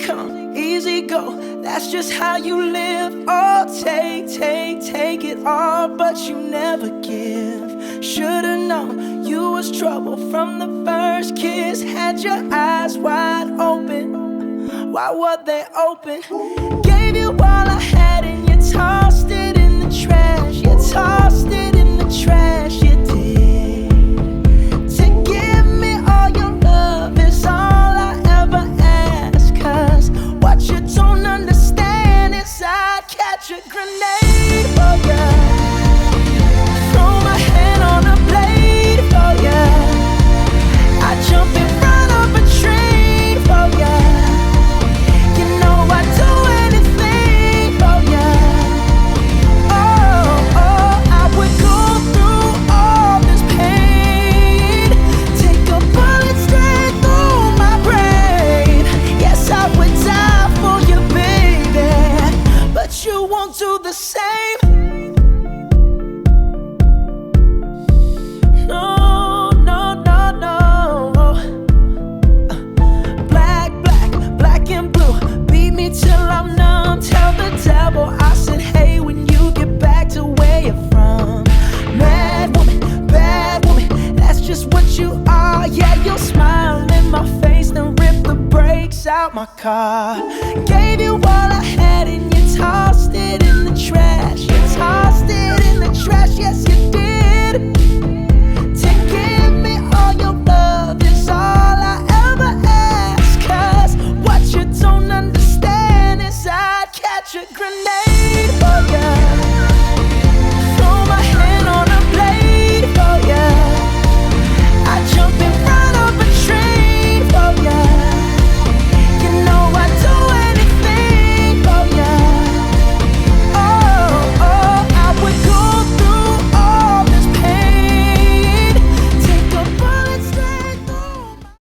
come, easy go. That's just how you live. Oh, take it all, but you never give. Should've known you was trouble from the first kiss. Had your eyes wide open. Why were they open? Gave you all I had and you tossed it in the trash. You tossed it in the trash, you did. To give me all your love is all I ever ask. Cause what you don't understand is I'd catch a grenade for ya. Throw my hand on a blade for ya. I'd jump in front of a train for ya. You know I'd do anything for ya. Oh, I would go through all this pain. Take a bullet straight through my brain. Yes, I would die for you, baby, but you won't do the same. No, no, no, no. Black and blue. Beat me till I'm numb. Tell the devil I said hey when you get back to where you're from. Mad woman, bad woman, that's just what you are. Yeah, you'll smile in my face, then rip the brakes out my car. Gave you all I had and you tossed it in the trash. You tossed it in the trash, yes you did.